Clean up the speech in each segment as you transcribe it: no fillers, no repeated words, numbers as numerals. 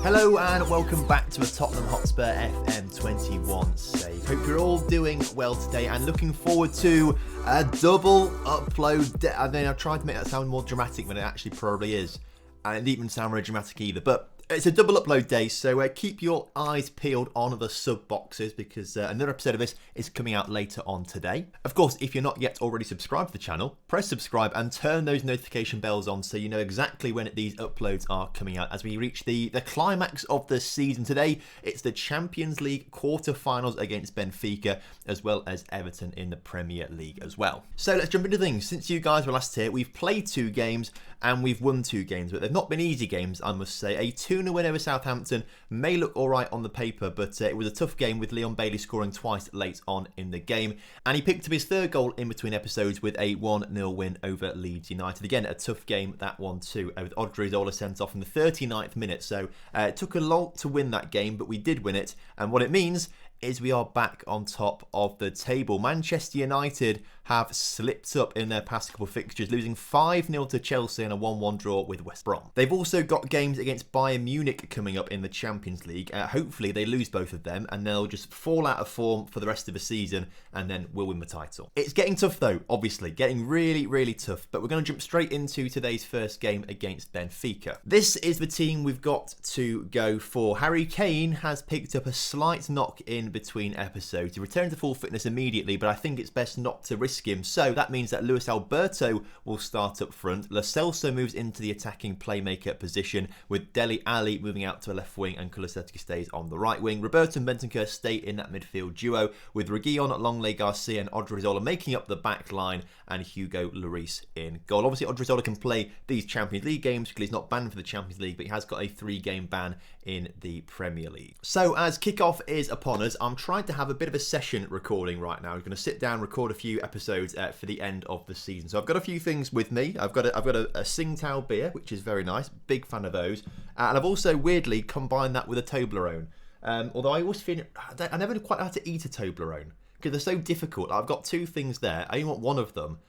Hello and welcome back to a Tottenham Hotspur FM21 save. Hope you're all doing well today and looking forward to a double upload. I mean, I've tried to make that sound more dramatic than it actually probably is. And it didn't even sound very dramatic either. But it's a double upload day, so keep your eyes peeled on the sub boxes because another episode of this is coming out later on today. Of course, if you're not yet already subscribed to the channel, press subscribe and turn those notification bells on so you know exactly when these uploads are coming out as we reach the climax of the season. Today, it's the Champions League quarter-finals against Benfica as well as Everton in the Premier League as well. So let's jump into things. Since you guys were last here, we've played 2 games and we've won 2 games, but they've not been easy games, I must say. A 2-0 win over Southampton may look alright on the paper, but it was a tough game with Leon Bailey scoring twice late on in the game. And he picked up his 3rd goal in between episodes with a 1-0 win over Leeds United. Again, a tough game, that one too, with Odriozola sent off in the 39th minute. So it took a lot to win that game, but we did win it. And what it means is we are back on top of the table. Manchester United have slipped up in their past couple of fixtures, losing 5-0 to Chelsea and a 1-1 draw with West Brom. They've also got games against Bayern Munich coming up in the Champions League. Hopefully they lose both of them and they'll just fall out of form for the rest of the season and then we'll win the title. It's getting tough though, obviously, getting really, really tough, but we're going to jump straight into today's first game against Benfica. This is the team we've got to go for. Harry Kane has picked up a slight knock in between episodes. He returned to full fitness immediately, but I think it's best not to risk him. So that means that Luis Alberto will start up front. Lo Celso moves into the attacking playmaker position with Dele Alli moving out to a left wing and Kulusevski stays on the right wing. Roberto and Bentancur stay in that midfield duo with Reguilon, Longley Garcia and Odriozola making up the back line and Hugo Lloris in goal. Obviously Odriozola can play these Champions League games because he's not banned for the Champions League, but he has got a 3-game ban in the Premier League. So as kickoff is upon us, I'm trying to have a bit of a session recording right now. I'm going to sit down, record a few episodes for the end of the season. So I've got a few things with me. I've got a Tsingtao beer, which is very nice. Big fan of those. And I've also weirdly combined that with a Toblerone. Although I always feel I never quite know how to eat a Toblerone because they're so difficult. I've got 2 things there. I only want one of them,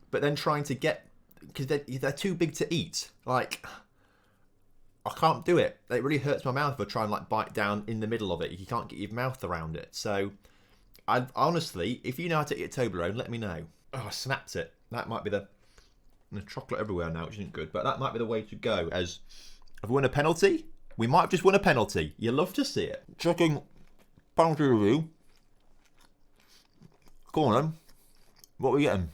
but then trying to get because they're too big to eat. Like I can't do it. It really hurts my mouth if I try and like bite down in the middle of it. You can't get your mouth around it. So I honestly, if you know how to eat a Toblerone, let me know. Oh, I snapped it. That might be the chocolate everywhere now, which isn't good, but that might be the way to go. As have we won a penalty? We might have just won a penalty. You love to see it. Checking penalty review. Go on then. What are we getting?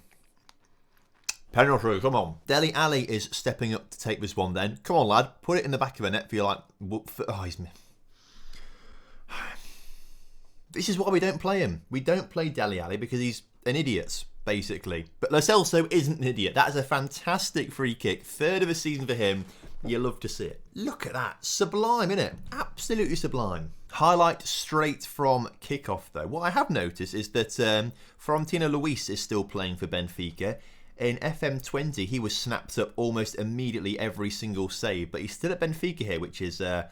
Penalty, come on. Dele Alli is stepping up to take this one then. Come on, lad. Put it in the back of the net for your like... Oh, he's... This is why we don't play him. We don't play Dele Alli because he's an idiot, basically. But Lo Celso isn't an idiot. That is a fantastic free kick. 3rd of the season for him. You love to see it. Look at that. Sublime, innit? Absolutely sublime. Highlight straight from kickoff, though. What I have noticed is that Florentino Luis is still playing for Benfica. In FM20, he was snapped up almost immediately every single save, but he's still at Benfica here, which is a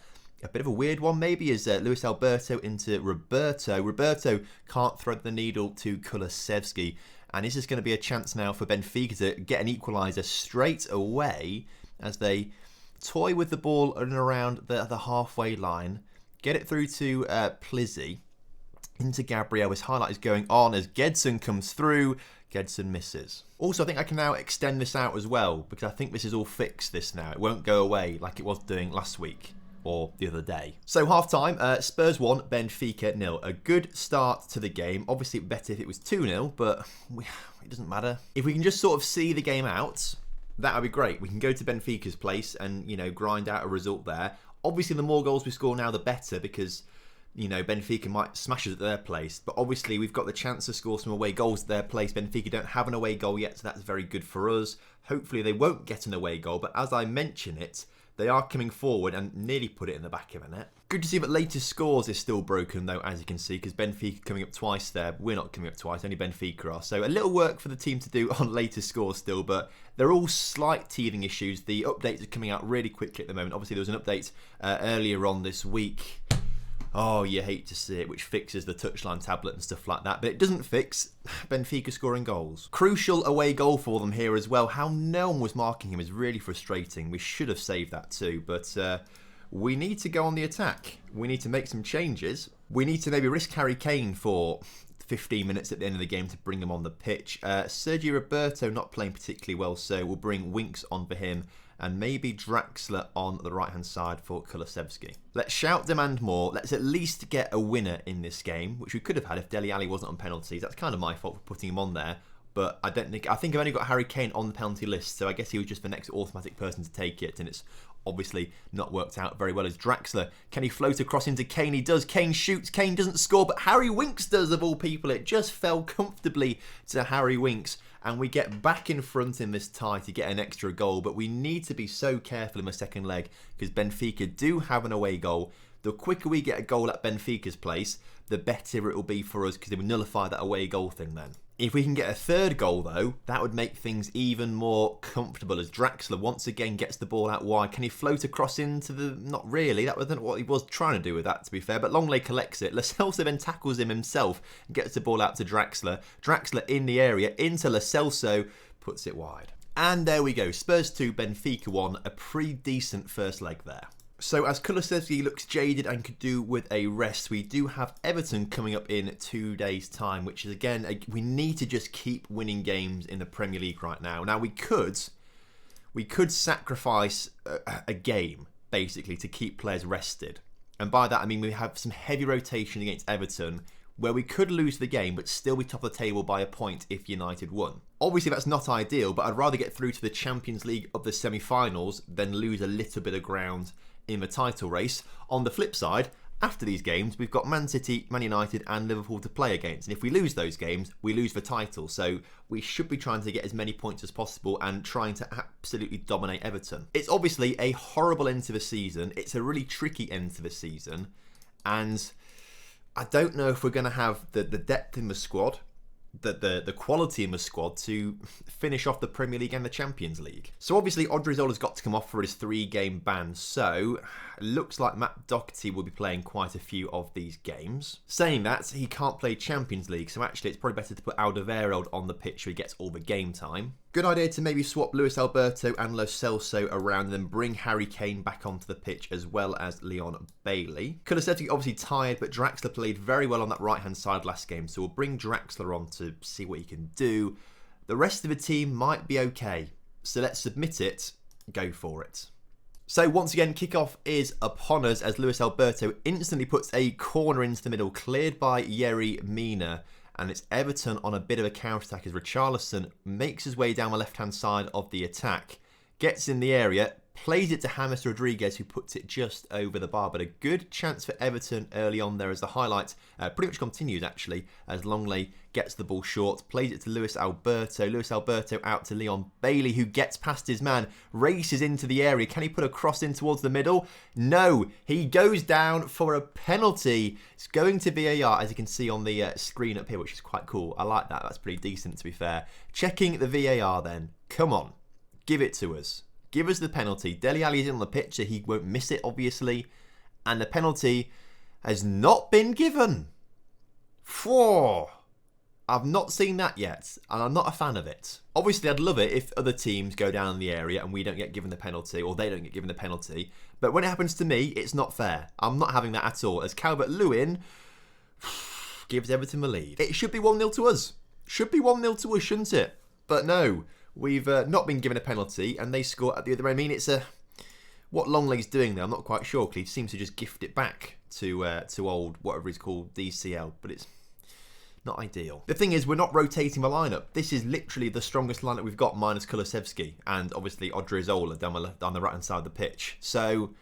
bit of a weird one maybe, is Luis Alberto into Roberto. Roberto can't thread the needle to Kulusevski, and this is going to be a chance now for Benfica to get an equaliser straight away as they toy with the ball in and around the halfway line, get it through to Plizzi, into Gabriel. His highlight is going on as Gedson comes through. Gedson misses. Also, I think I can now extend this out as well because I think this is all fixed this now. It won't go away like it was doing last week or the other day. So half-time, Spurs 1, Benfica 0. A good start to the game. Obviously better if it was 2-0, but it doesn't matter. If we can just sort of see the game out, that would be great. We can go to Benfica's place and, you know, grind out a result there. Obviously, the more goals we score now, the better because, you know, Benfica might smash us at their place. But obviously, we've got the chance to score some away goals at their place. Benfica don't have an away goal yet, so that's very good for us. Hopefully, they won't get an away goal. But as I mention it, they are coming forward and nearly put it in the back of a net. Good to see that latest scores is still broken, though, as you can see, because Benfica coming up twice there. We're not coming up twice, only Benfica are. So a little work for the team to do on latest scores still, but they're all slight teething issues. The updates are coming out really quickly at the moment. Obviously, there was an update earlier on this week. Oh, you hate to see it, which fixes the touchline tablet and stuff like that. But it doesn't fix Benfica scoring goals. Crucial away goal for them here as well. How no one was marking him is really frustrating. We should have saved that too. But we need to go on the attack. We need to make some changes. We need to maybe risk Harry Kane for 15 minutes at the end of the game to bring him on the pitch. Sergio Roberto not playing particularly well, so we'll bring Winks on for him and maybe Draxler on the right-hand side for Kulusevski. Let's shout, demand more. Let's at least get a winner in this game, which we could have had if Dele Alli wasn't on penalties. That's kind of my fault for putting him on there. But I think I've only got Harry Kane on the penalty list, so I guess he was just the next automatic person to take it, and it's obviously not worked out very well as Draxler. Can he float across into Kane? He does. Kane shoots. Kane doesn't score, but Harry Winks does, of all people. It just fell comfortably to Harry Winks, and we get back in front in this tie to get an extra goal, but we need to be so careful in the second leg because Benfica do have an away goal. The quicker we get a goal at Benfica's place, the better it will be for us because it will nullify that away goal thing then. If we can get a third goal, though, that would make things even more comfortable as Draxler once again gets the ball out wide. Can he float across into the... Not really. That wasn't what he was trying to do with that, to be fair. But Longley collects it. Lo Celso then tackles him himself and gets the ball out to Draxler. Draxler in the area, into Lo Celso, puts it wide. And there we go. Spurs 2, Benfica 1. A pretty decent first leg there. So as Kulusevski looks jaded and could do with a rest, we do have Everton coming up in 2 days' time, which is, again, we need to just keep winning games in the Premier League right now. Now, we could sacrifice a game, basically, to keep players rested. And by that, I mean we have some heavy rotation against Everton, where we could lose the game, but still be top of the table by a point if United won. Obviously, that's not ideal, but I'd rather get through to the Champions League of the semi-finals than lose a little bit of ground in the title race. On the flip side, after these games, we've got Man City, Man United and Liverpool to play against. And if we lose those games, we lose the title. So we should be trying to get as many points as possible and trying to absolutely dominate Everton. It's obviously a horrible end to the season. It's a really tricky end to the season. And I don't know if we're going to have the depth in the squad, the quality in the squad to finish off the Premier League and the Champions League. So obviously Odrizoola's got to come off for his 3-game ban, so it looks like Matt Doherty will be playing quite a few of these games. Saying that, he can't play Champions League, so actually it's probably better to put Alderweireld on the pitch so he gets all the game time. Good idea to maybe swap Luis Alberto and Lo Celso around and then bring Harry Kane back onto the pitch as well as Leon Bailey. Kulusevski obviously tired, but Draxler played very well on that right-hand side last game, so we'll bring Draxler on to see what he can do. The rest of the team might be okay, so let's submit it, go for it. So once again, kickoff is upon us as Luis Alberto instantly puts a corner into the middle, cleared by Yerry Mina. And it's Everton on a bit of a counter-attack as Richarlison makes his way down the left-hand side of the attack. Gets in the area, plays it to James Rodriguez, who puts it just over the bar. But a good chance for Everton early on there as the highlight pretty much continues, actually, as Longley gets the ball short, plays it to Luis Alberto. Luis Alberto out to Leon Bailey, who gets past his man, races into the area. Can he put a cross in towards the middle? No, he goes down for a penalty. It's going to VAR, as you can see on the screen up here, which is quite cool. I like that. That's pretty decent, to be fair. Checking the VAR then. Come on. Give it to us. Give us the penalty. Dele Alli is on the pitch, so he won't miss it, obviously. And the penalty has not been given. Whoa. I've not seen that yet, and I'm not a fan of it. Obviously, I'd love it if other teams go down in the area and we don't get given the penalty, or they don't get given the penalty. But when it happens to me, it's not fair. I'm not having that at all, as Calvert-Lewin gives Everton the lead. It should be 1-0 to us. Should be 1-0 to us, shouldn't it? But no, we've not been given a penalty, and they score at the other end. I mean, it's what Longley's doing there, I'm not quite sure, because he seems to just gift it back to old, whatever he's called, DCL, but it's not ideal. The thing is, we're not rotating the lineup. This is literally the strongest lineup we've got, minus Kulusevski and obviously Odriozola down the right-hand side of the pitch. So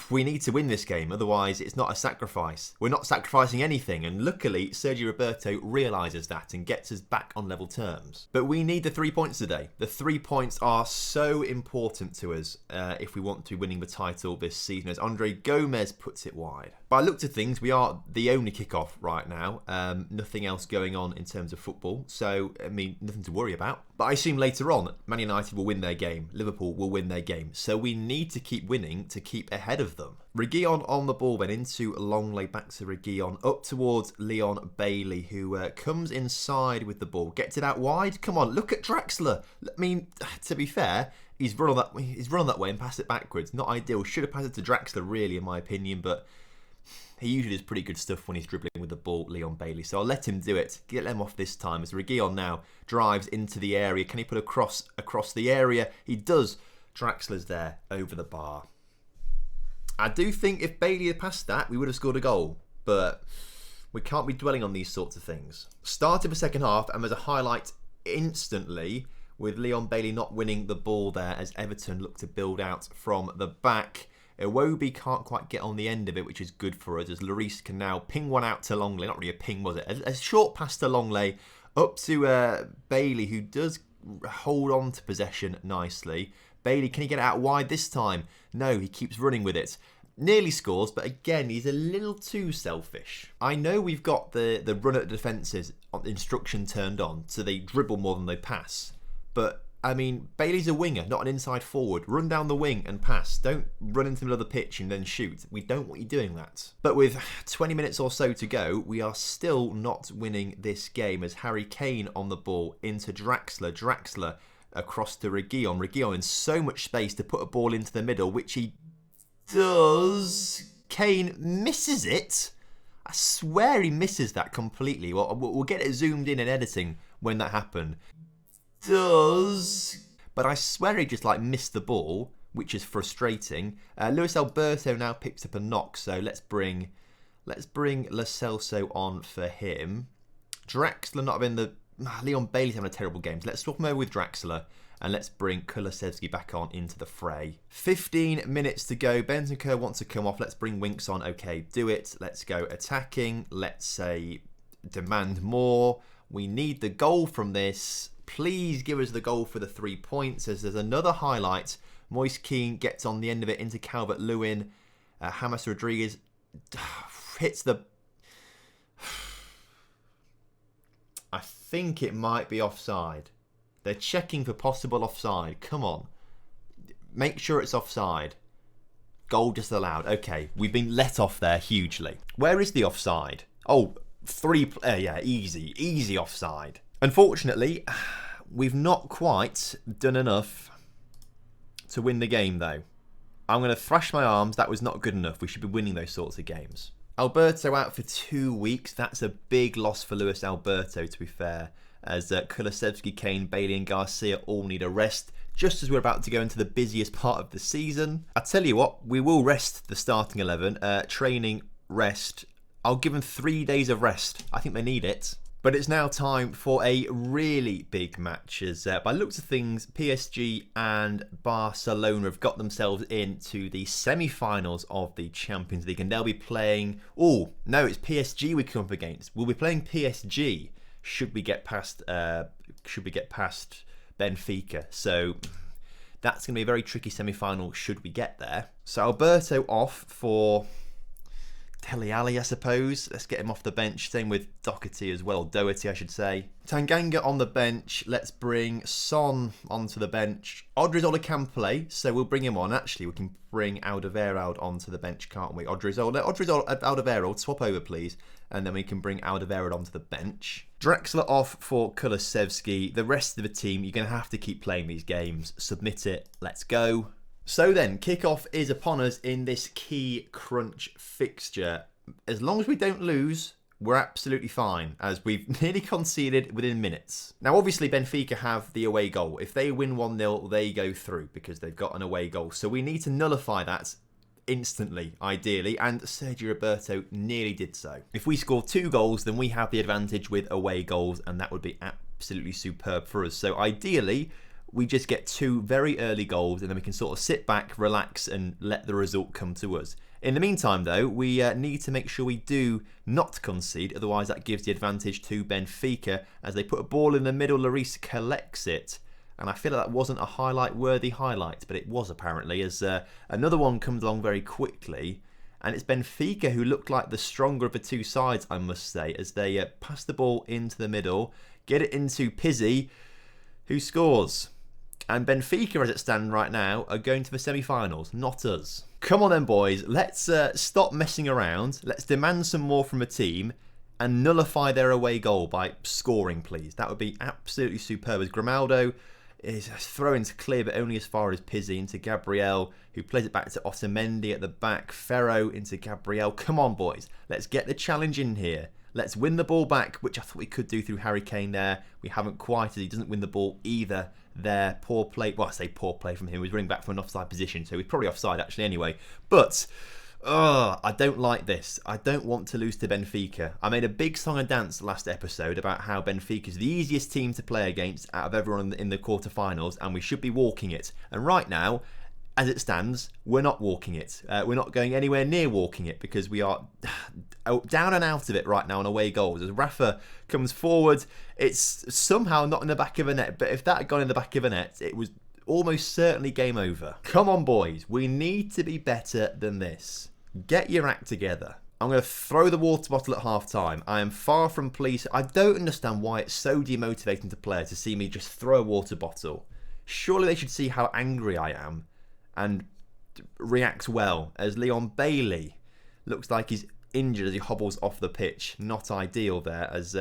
we need to win this game, otherwise it's not a sacrifice. We're not sacrificing anything, and luckily Sergio Roberto realises that and gets us back on level terms. But we need the 3 points today. The 3 points are so important to us if we want to be winning the title this season, as Andre Gomez puts it wide. By the looks of things, we are the only kickoff right now. Nothing else going on in terms of football, so I mean, nothing to worry about. But I assume later on, Man United will win their game, Liverpool will win their game, so we need to keep winning to keep ahead of them. Reguilon on the ball, then into Longley, back to Reguilon, up towards Leon Bailey, who comes inside with the ball, gets it out wide. Come on, look at Draxler. I mean, to be fair, he's run on that way and passed it backwards. Not ideal. Should have passed it to Draxler, really, in my opinion, but he usually does pretty good stuff when he's dribbling with the ball, Leon Bailey. So I'll let him do it. Get them off this time as Reguilon now drives into the area. Can he put a cross across the area? He does. Draxler's there over the bar. I do think if Bailey had passed that, we would have scored a goal. But we can't be dwelling on these sorts of things. Started the second half, and there's a highlight instantly with Leon Bailey not winning the ball there as Everton look to build out from the back. Iwobi can't quite get on the end of it, which is good for us, as Lloris can now ping one out to Longley. Not really a ping, was it? A short pass to Longley, up to Bailey, who does hold on to possession nicely. Bailey, can he get it out wide this time? No, he keeps running with it. Nearly scores, but again, he's a little too selfish. I know we've got the run at the defences instruction turned on, so they dribble more than they pass. But I mean, Bailey's a winger, not an inside forward. Run down the wing and pass. Don't run into the middle of the pitch and then shoot. We don't want you doing that. But with 20 minutes or so to go, we are still not winning this game as Harry Kane on the ball into Draxler. Draxler across to Reguilon. Reguilon in so much space to put a ball into the middle, which he does. Kane misses it. I swear he misses that completely. Well, we'll get it zoomed in editing when that happened. But I swear he just missed the ball, which is frustrating. Luis Alberto now picks up a knock, so let's bring Lo Celso on for him. Draxler not having the Leon Bailey's having a terrible game. So let's swap him over with Draxler and let's bring Kulusevski back on into the fray. 15 minutes to go. Benfica wants to come off. Let's bring Winks on. Okay, do it. Let's go attacking. Let's say demand more. We need the goal from this. Please give us the goal for the 3 points, as there's another highlight. Moise Kean gets on the end of it into Calvert-Lewin. James Rodriguez hits the... I think it might be offside. They're checking for possible offside. Come on. Make sure it's offside. Goal disallowed. Okay, we've been let off there hugely. Where is the offside? Oh, yeah, easy offside. Unfortunately, we've not quite done enough to win the game, though. I'm going to thrash my arms. That was not good enough. We should be winning those sorts of games. Alberto out for 2 weeks. That's a big loss for Luis Alberto, to be fair, as Kulusevski, Kane, Bailey and Garcia all need a rest, just as we're about to go into the busiest part of the season. I tell you what, we will rest the starting 11. Training, rest. I'll give them 3 days of rest. I think they need it. But it's now time for a really big match, as by looks of things, PSG and Barcelona have got themselves into the semi-finals of the Champions League, and they'll be playing... Oh, no, it's PSG we come up against. We'll be playing PSG should we get past Benfica. So that's going to be a very tricky semi-final should we get there. So Alberto off for... Dele Alli, I suppose. Let's get him off the bench. Same with Doherty as well. Doherty, I should say. Tanganga on the bench. Let's bring Son onto the bench. Odriozola can play, so we'll bring him on. Actually, we can bring Alderweireld onto the bench, can't we? Alderweireld, swap over, please. And then we can bring Alderweireld onto the bench. Draxler off for Kulusevski. The rest of the team, you're going to have to keep playing these games. Submit it. Let's go. So then, kickoff is upon us in this key crunch fixture. As long as we don't lose, we're absolutely fine, as we've nearly conceded within minutes. Now, obviously, Benfica have the away goal. If they win 1-0, they go through because they've got an away goal. So we need to nullify that instantly, ideally, and Sergio Roberto nearly did so. If we score 2 goals, then we have the advantage with away goals, and that would be absolutely superb for us. So ideally, we just get 2 very early goals and then we can sort of sit back, relax and let the result come to us. In the meantime though, we need to make sure we do not concede, otherwise that gives the advantage to Benfica as they put a ball in the middle. Lloris collects it, and I feel like that wasn't a highlight-worthy highlight, but it was apparently, as another one comes along very quickly, and it's Benfica who looked like the stronger of the 2 sides, I must say, as they pass the ball into the middle, get it into Pizzi, who scores. And Benfica, as it stands right now, are going to the semi-finals, not us. Come on then, boys. Let's stop messing around. Let's demand some more from a team and nullify their away goal by scoring, please. That would be absolutely superb. As Grimaldo is throwing to clear, but only as far as Pizzi into Gabriel, who plays it back to Otamendi at the back. Ferro into Gabriel. Come on, boys. Let's get the challenge in here. Let's win the ball back, which I thought we could do through Harry Kane there. We haven't quite. He doesn't win the ball either there. Poor play. Well, I say poor play from him. He was running back from an offside position, so he's probably offside actually anyway. But I don't like this. I don't want to lose to Benfica. I made a big song and dance last episode about how Benfica is the easiest team to play against out of everyone in the quarterfinals, and we should be walking it. And right now, as it stands, we're not walking it. We're not going anywhere near walking it because we are down and out of it right now on away goals. As Rafa comes forward, it's somehow not in the back of a net, but if that had gone in the back of a net, it was almost certainly game over. Come on, boys. We need to be better than this. Get your act together. I'm going to throw the water bottle at half-time. I am far from pleased. I don't understand why it's so demotivating to players to see me just throw a water bottle. Surely they should see how angry I am and reacts well, as Leon Bailey looks like he's injured as he hobbles off the pitch. Not ideal there, as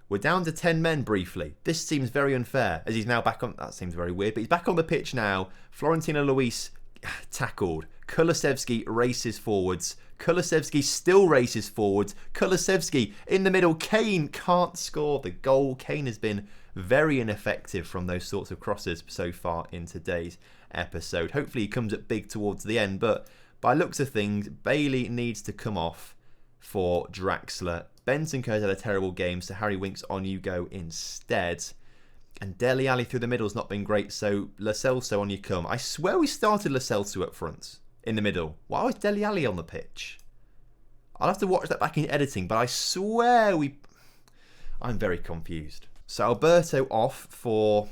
we're down to 10 men briefly. This seems very unfair, as he's now back on... That seems very weird, but he's back on the pitch now. Florentino Luis tackled. Kulusevski races forwards. Kulusevski still races forwards. Kulusevski in the middle. Kane can't score the goal. Kane has been very ineffective from those sorts of crosses so far in today's episode. Hopefully he comes up big towards the end, but by looks of things, Bailey needs to come off for Draxler. Bentancur's had a terrible game, so Harry Winks, on you go instead. And Dele Alli through the middle's not been great, so Lo Celso, on you come. I swear we started Lo Celso up front, in the middle. Why was Dele Alli on the pitch? I'll have to watch that back in editing, but I swear I'm very confused. So Alberto off for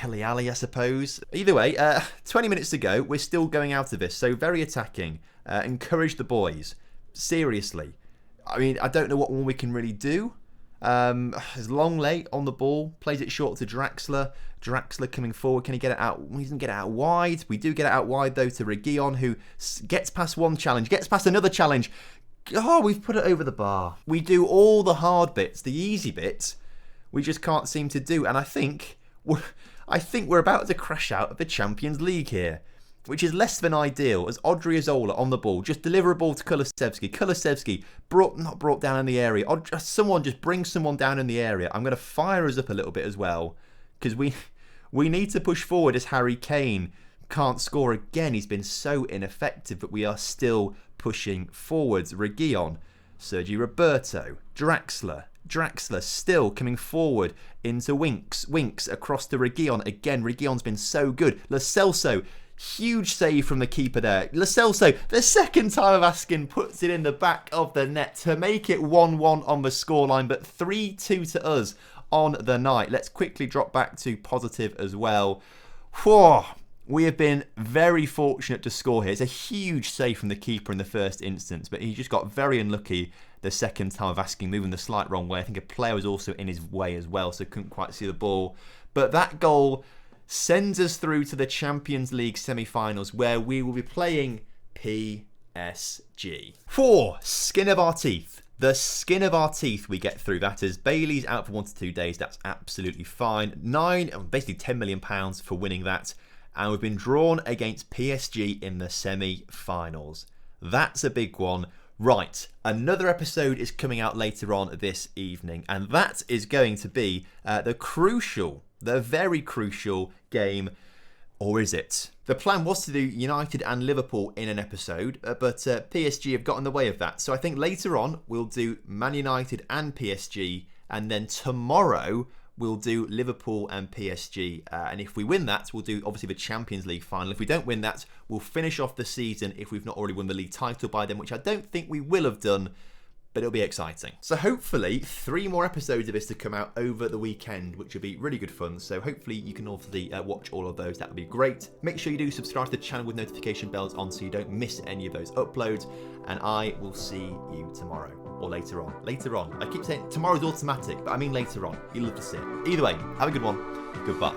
Dele Alli, I suppose. Either way, 20 minutes to go. We're still going out of this, so very attacking. Encourage the boys. Seriously. I mean, I don't know what more we can really do. There's Longley on the ball, plays it short to Draxler. Draxler coming forward, can he get it out? He doesn't get it out wide. We do get it out wide though to Reguilon, who gets past one challenge, gets past another challenge. Oh, we've put it over the bar. We do all the hard bits, the easy bits, we just can't seem to do. And I think we're about to crash out of the Champions League here, which is less than ideal, as Odriozola on the ball, just deliver a ball to Kulusevski. Kulusevski, not brought down in the area. Someone just bring someone down in the area. I'm going to fire us up a little bit as well, because we need to push forward, as Harry Kane can't score again. He's been so ineffective, but we are still pushing forwards. Reguilon, Sergi Roberto, Draxler still coming forward into Winks. Winks across to Reguilon. Again, Reguilon's been so good. Lo Celso, huge save from the keeper there. Lo Celso, the second time of asking, puts it in the back of the net to make it 1-1 on the scoreline, but 3-2 to us on the night. Let's quickly drop back to positive as well. Whew. We have been very fortunate to score here. It's a huge save from the keeper in the first instance, but he just got very unlucky the second time of asking, moving the slight wrong way. I think a player was also in his way as well, so couldn't quite see the ball. But that goal sends us through to the Champions League semi-finals, where we will be playing PSG. Skin of our teeth. The skin of our teeth we get through. That is, Bailey's out for 1 to 2 days. That's absolutely fine. Basically £10 million for winning that. And we've been drawn against PSG in the semi-finals. That's a big one. Right, another episode is coming out later on this evening, and that is going to be the very crucial game, or is it? The plan was to do United and Liverpool in an episode, but PSG have got in the way of that. So I think later on we'll do Man United and PSG, and then tomorrow we'll do Liverpool and PSG. And if we win that, we'll do obviously the Champions League final. If we don't win that, we'll finish off the season if we've not already won the league title by then, which I don't think we will have done, but it'll be exciting. So hopefully 3 more episodes of this to come out over the weekend, which will be really good fun. So hopefully you can obviously watch all of those. That would be great. Make sure you do subscribe to the channel with notification bells on so you don't miss any of those uploads. And I will see you tomorrow. Or later on. Later on. I keep saying tomorrow's automatic, but I mean later on. You'll love to see it. Either way, have a good one. Goodbye.